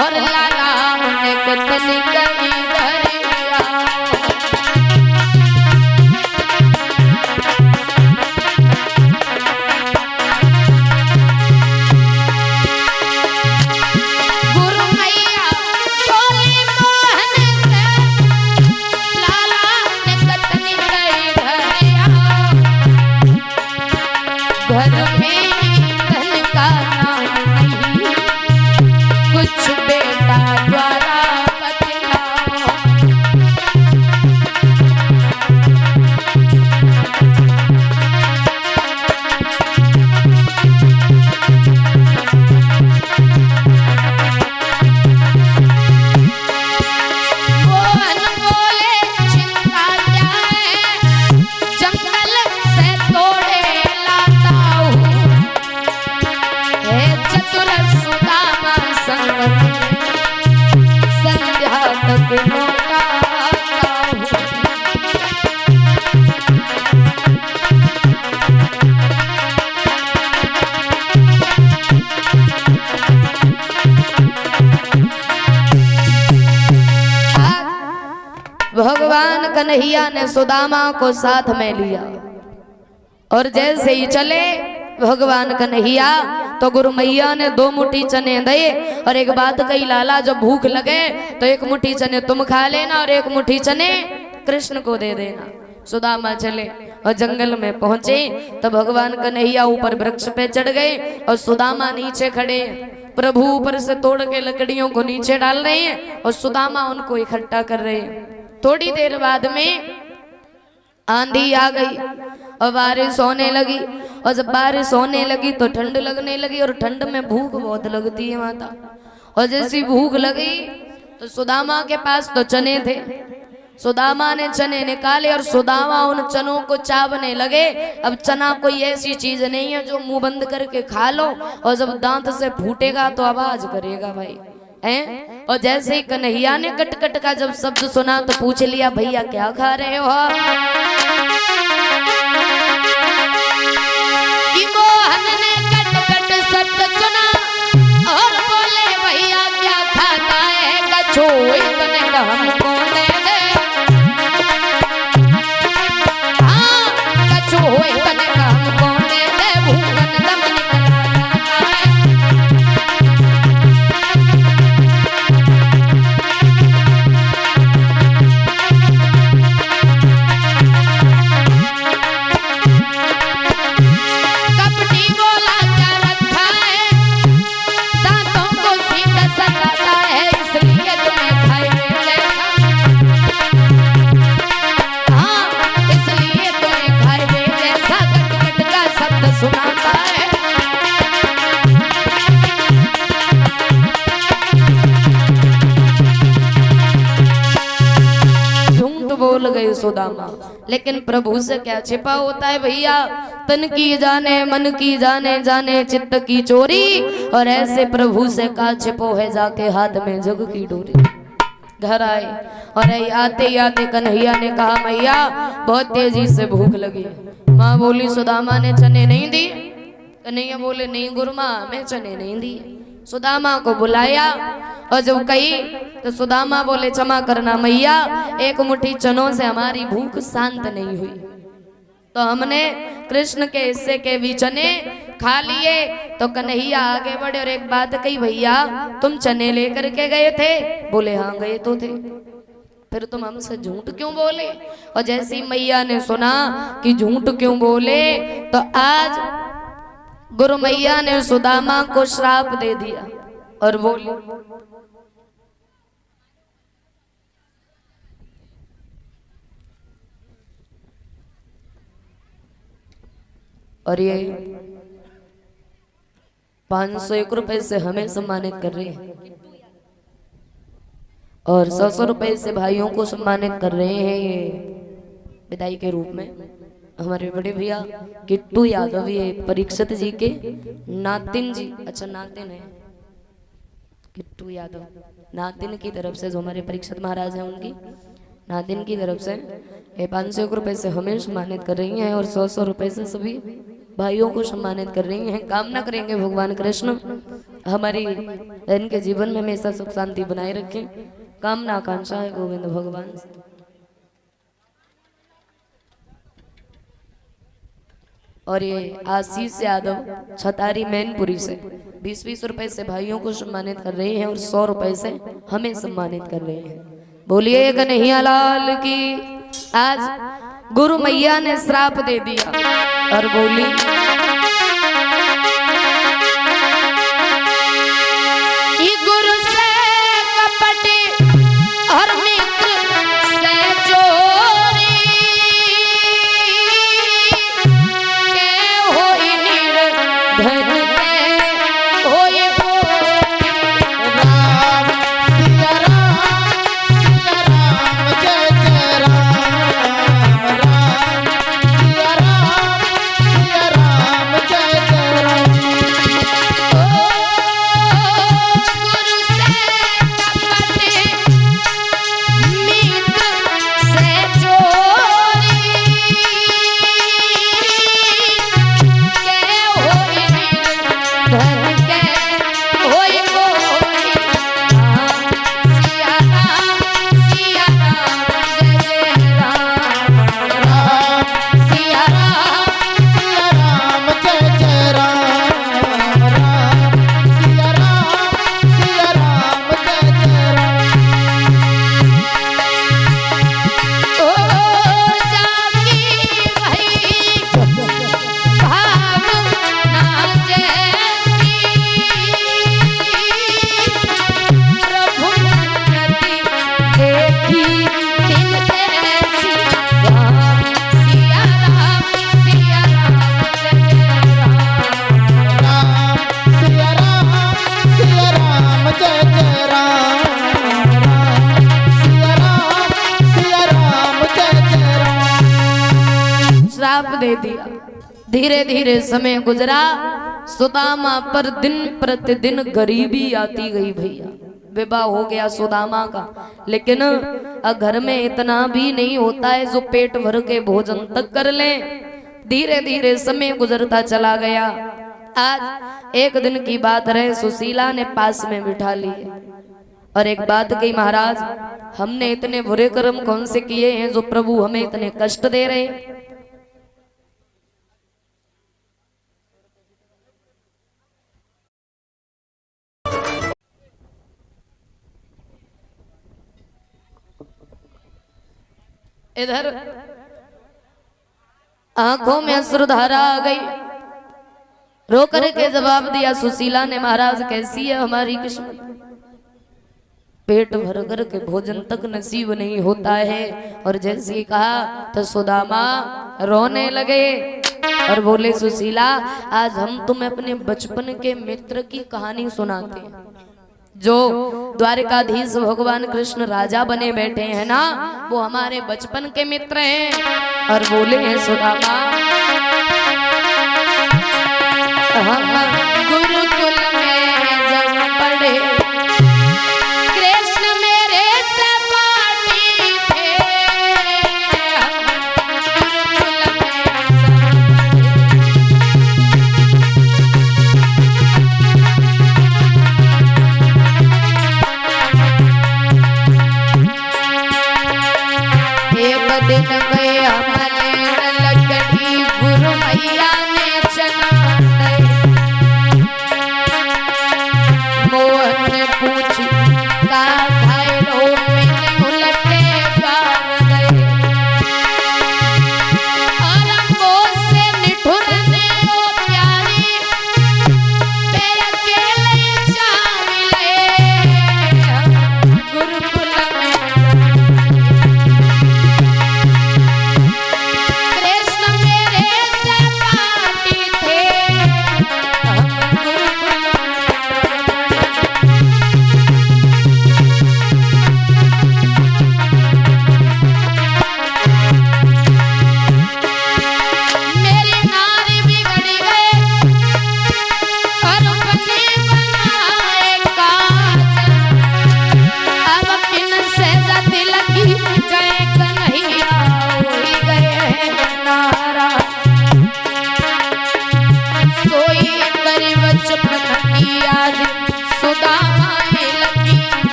और लाला ने कितनी कही धरिया। गुरु मैया बोली मोहन से लाला ने कितनी कही धरिया। घर में धन का नाम नहीं, कुछ बेटा द्वारा बतलाओ। मोहन बोले चिंता क्या है, जंगल से तोड़े लाता हूँ। हे चतुर सुदामा संग संध्या तक लौटा आता हूँ। भगवान कन्हैया ने सुदामा को साथ में लिया और जैसे ही चले भगवान कन्हैया तो गुरु मैया ने 2 मुट्ठी चने दिए और एक बात कही, लाला जब भूख लगे तो 1 मुट्ठी चने तुम खा लेना और 1 मुट्ठी चने कृष्ण को दे देना। सुदामा चले और जंगल में पहुंचे तो भगवान कन्हैया ऊपर वृक्ष पे चढ़ गए और सुदामा नीचे खड़े। प्रभु ऊपर से तोड़ के लकड़ियों को नीचे डाल रहे हैं और सुदामा उनको इकट्ठा कर रहे हैं। थोड़ी देर बाद में आंधी आ गई और बारिश होने लगी और जब बारिश होने लगी तो ठंड लगने लगी और ठंड में भूख बहुत लगती है माता। और जैसी भूख लगी तो सुदामा के पास तो चने थे, सुदामा ने चने निकाले और सुदामा उन चनों को चावने लगे। अब चना कोई ऐसी चीज नहीं है जो मुंह बंद करके खा लो और जब दांत से फूटेगा तो आवाज करेगा भाई हैं। और जैसे ही कन्हैया ने कट कट का जब शब्द सुना तो पूछ लिया, भैया क्या खा रहे हो? कि मोहन ने कट कट शब्द सुना और बोले, भैया क्या खाता है? कछोई बनेगा हमको दे दे। हाँ, कछोई बनेगा हमको दे दे, भूखन दम निकला जाता है। बोल गए सुदामा, लेकिन प्रभु से क्या छिपा होता है भैया? तन की जाने मन की जाने, जाने चित्त की चोरी। और ऐसे प्रभु से का छिपो है जाके हाथ में जग की डोरी। घर आए और आते आते कन्हैया ने कहा, मैया बहुत तेजी से भूख लगी। माँ बोली, सुदामा ने चने नहीं दी? कन्हैया बोले, नहीं गुरुमाँ मैं चने नहीं दी। सुदामा को बुलाया और जब कही तो सुदामा बोले, क्षमा करना मैया, 1 मुट्ठी चनों से हमारी भूख शांत नहीं हुई तो हमने कृष्ण के हिस्से के भी चने खा लिए। तो कन्हैया आगे बढ़े और एक बात कही, भैया तुम चने लेकर के गए थे? बोले हाँ गए तो थे। फिर तुम हमसे झूठ क्यों बोले? और जैसी मैया ने सुना कि झूठ क्यों बोले तो आज गुरु मैया ने सुदामा को श्राप दे दिया और बोली, और ये 501 रुपए से हमें सम्मानित कर रहे हैं और 100 रुपए से भाइयों को सम्मानित कर रहे हैं। ये विदाई के रूप में हमारे बड़े भैया किट्टू यादव, ये परीक्षित जी के नातिन जी, अच्छा नातिन है किट्टू यादव, नातिन की तरफ से जो हमारे परीक्षित महाराज हैं उनकी नातिन की तरफ से ये 501 रुपए से हमें सम्मानित कर रही हैं और 100 रुपए से सभी भाइयों को सम्मानित कर रही हैं। कामना करेंगे भगवान कृष्ण हमारी इनके जीवन में हमेशा सुख शांति बनाए रखें। कामना आकांक्षा है गोविंद भगवान से। और ये आशीष यादव छतारी मैनपुरी से 20-20 रुपए से भाइयों को सम्मानित कर रहे हैं और 100 रुपए से हमें सम्मानित कर रहे हैं। बोलिए कन्हैया लाल की। आज गुरु मैया ने श्राप दे दिया और बोली गुरु से कपट और मित्र से चोरी के होई निर्धन के होई राम सिया राम जय जय राम राम सिया राम जय जय राम। गुरु से कपट मित्र से चोरी के होई निर्धन के होई कोई। सिया राम जय जय राम राम सिया राम जय जय राम राम सिया राम जय जय राम। ओ जागी भाई भावना जैसी प्रभु नदी देखी दिन कैसी। राम सिया राम जय जय राम राम सिया राम जय जय राम राम सिया राम जय जय राम। श्राप दे दिया। धीरे धीरे समय गुजरा। सुदामा पर दिन प्रतिदिन गरीबी आती गई भैया। विवाह हो गया सुदामा का, लेकिन घर में इतना भी नहीं होता है जो पेट भर के भोजन तक कर ले। धीरे धीरे समय गुजरता चला गया। आज एक दिन की बात रहे, सुशीला ने पास में बिठा ली और एक बात कही, महाराज हमने इतने बुरे कर्म कौन से किए हैं जो प्रभु हमें इतने कष्ट दे रहे हैं। इधर आंखों में अश्रुधारा आ गई। रो करके जवाब दिया सुशीला ने, महाराज कैसी है हमारी किस्मत, पेट भर कर के भोजन तक नसीब नहीं होता है। और जैसे ही कहा तो सुदामा रोने लगे और बोले, सुशीला आज हम तुम्हें अपने बचपन के मित्र की कहानी सुनाते हैं, जो द्वारिकाधीश भगवान कृष्ण राजा बने बैठे हैं ना, वो हमारे बचपन के मित्र हैं। और बोले हैं सुदामा, हम गुरुकुल में जब पढ़े कृष्ण मेरे से पाटी थे। एक दिन गया मलेर लकड़ी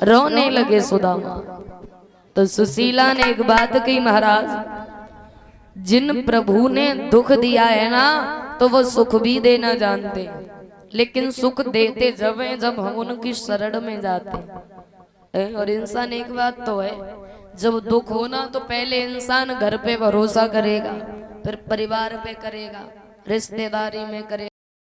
रोने लगे सुदामा। तो सुशीला ने एक बात कही, महाराज जिन प्रभु ने दुख दिया है ना तो वो सुख भी देना जानते हैं, लेकिन सुख देते जब हैं जब हम उनकी शरण में जाते हैं। और इंसान एक बात तो है, जब दुख होना तो पहले इंसान घर पे भरोसा करेगा, फिर परिवार पे करेगा, रिश्तेदारी में करेगा।